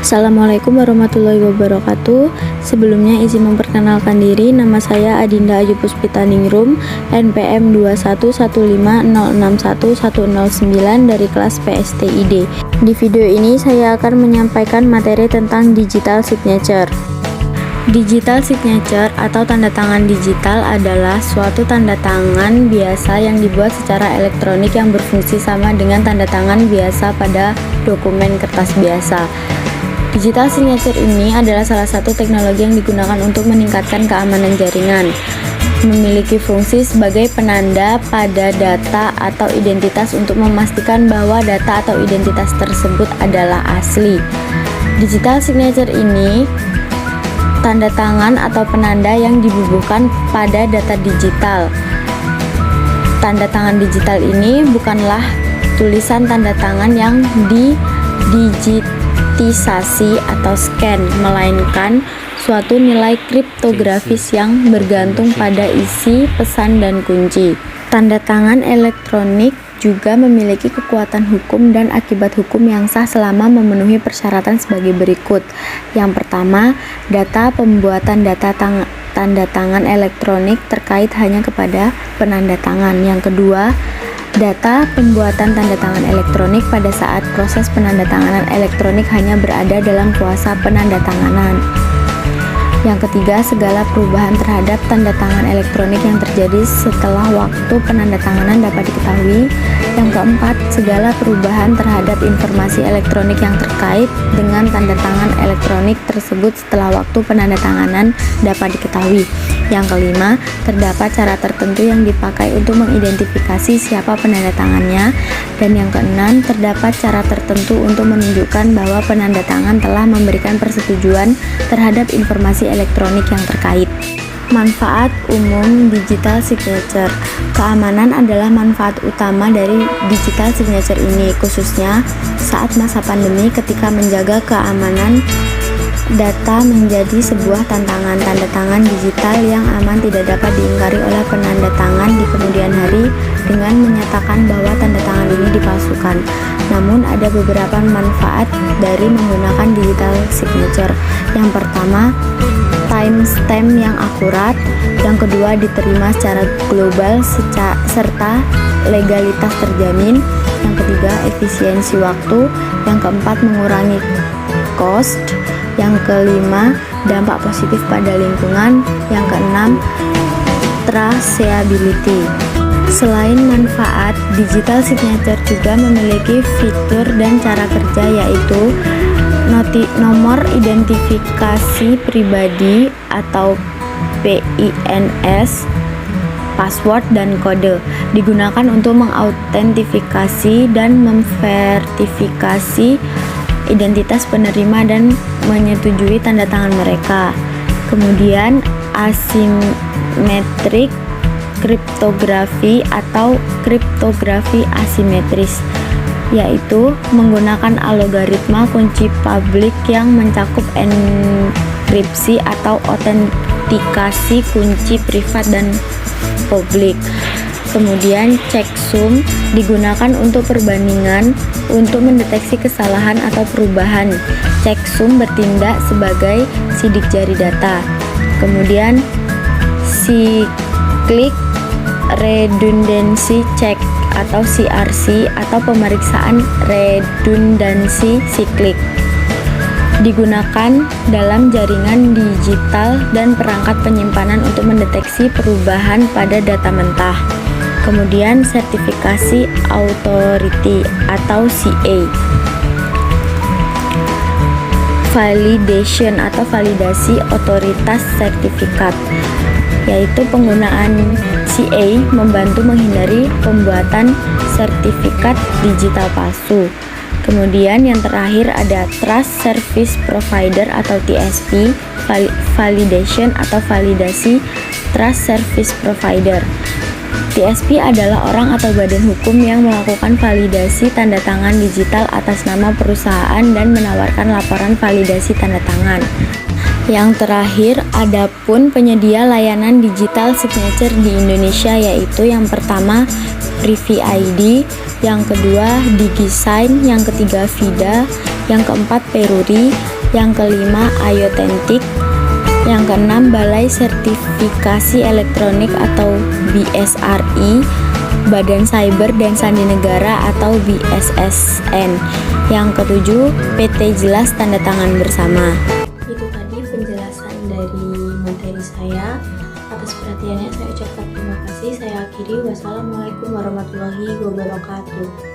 Assalamualaikum warahmatullahi wabarakatuh. Sebelumnya izin memperkenalkan diri, nama saya Adinda Ayu Puspitaningrum, NPM 21150611009 dari kelas PSTID. Di video ini saya akan menyampaikan materi tentang digital signature. Digital signature atau tanda tangan digital adalah suatu tanda tangan biasa yang dibuat secara elektronik yang berfungsi sama dengan tanda tangan biasa pada dokumen kertas biasa. Digital signature ini adalah salah satu teknologi yang digunakan untuk meningkatkan keamanan jaringan. Memiliki fungsi sebagai penanda pada data atau identitas untuk memastikan bahwa data atau identitas tersebut adalah asli. Digital signature ini tanda tangan atau penanda yang dibubuhkan pada data digital. Tanda tangan digital ini bukanlah tulisan tanda tangan yang digitisasi atau scan, melainkan suatu nilai kriptografis yang bergantung pada isi pesan dan kunci. Tanda tangan elektronik juga memiliki kekuatan hukum dan akibat hukum yang sah selama memenuhi persyaratan sebagai berikut. Yang pertama, data pembuatan tanda tangan elektronik terkait hanya kepada penanda tangan. Yang kedua, data pembuatan tanda tangan elektronik pada saat proses penandatanganan elektronik hanya berada dalam kuasa penandatanganan. Yang ketiga, segala perubahan terhadap tanda tangan elektronik yang terjadi setelah waktu penandatanganan dapat diketahui. Yang keempat, segala perubahan terhadap informasi elektronik yang terkait dengan tanda tangan elektronik tersebut setelah waktu penandatanganan dapat diketahui. Yang kelima, terdapat cara tertentu yang dipakai untuk mengidentifikasi siapa penanda tangannya. Dan yang keenam, terdapat cara tertentu untuk menunjukkan bahwa penanda tangan telah memberikan persetujuan terhadap informasi elektronik yang terkait. Manfaat umum digital signature. Keamanan adalah manfaat utama dari digital signature ini, khususnya saat masa pandemi ketika menjaga keamanan data menjadi sebuah tantangan. Tanda tangan digital yang aman tidak dapat diingkari oleh penanda tangan di kemudian hari dengan menyatakan bahwa tanda tangan ini dipalsukan. Namun ada beberapa manfaat dari menggunakan digital signature. Yang pertama, timestamp yang akurat. Yang kedua, diterima secara global serta legalitas terjamin. Yang ketiga, efisiensi waktu. Yang keempat, mengurangi cost. Yang kelima, dampak positif pada lingkungan. Yang keenam, traceability. Selain manfaat, digital signature juga memiliki fitur dan cara kerja, yaitu nomor identifikasi pribadi atau PINS, password dan kode. Digunakan untuk mengautentifikasi dan memverifikasi identitas penerima dan menyetujui tanda tangan mereka. Kemudian asymmetric kriptografi atau kriptografi asimetris, yaitu menggunakan algoritma kunci publik yang mencakup enkripsi atau autentikasi kunci privat dan publik. Kemudian checksum digunakan untuk perbandingan untuk mendeteksi kesalahan atau perubahan. Checksum bertindak sebagai sidik jari data. Kemudian cyclic redundancy check atau CRC atau pemeriksaan redundansi siklik, digunakan dalam jaringan digital dan perangkat penyimpanan untuk mendeteksi perubahan pada data mentah. Kemudian sertifikasi authority atau CA, validation atau validasi otoritas sertifikat, yaitu penggunaan CA membantu menghindari pembuatan sertifikat digital palsu. Kemudian yang terakhir ada Trust Service Provider atau TSP, validation atau validasi Trust Service Provider. TSP adalah orang atau badan hukum yang melakukan validasi tanda tangan digital atas nama perusahaan dan menawarkan laporan validasi tanda tangan. Yang terakhir, adapun penyedia layanan digital signature di Indonesia, yaitu yang pertama Privy ID, yang kedua DigiSign, yang ketiga Vida, yang keempat Peruri, Yang kelima, Ayotentik. Yang keenam, Balai Sertifikasi Elektronik atau BSRI, Badan Cyber dan Sandi Negara atau BSSN. Yang ketujuh, PT Jelas tanda tangan bersama. Itu tadi penjelasan dari materi saya. Atas perhatiannya saya ucapkan terima kasih. Saya akhiri. Wassalamualaikum warahmatullahi wabarakatuh.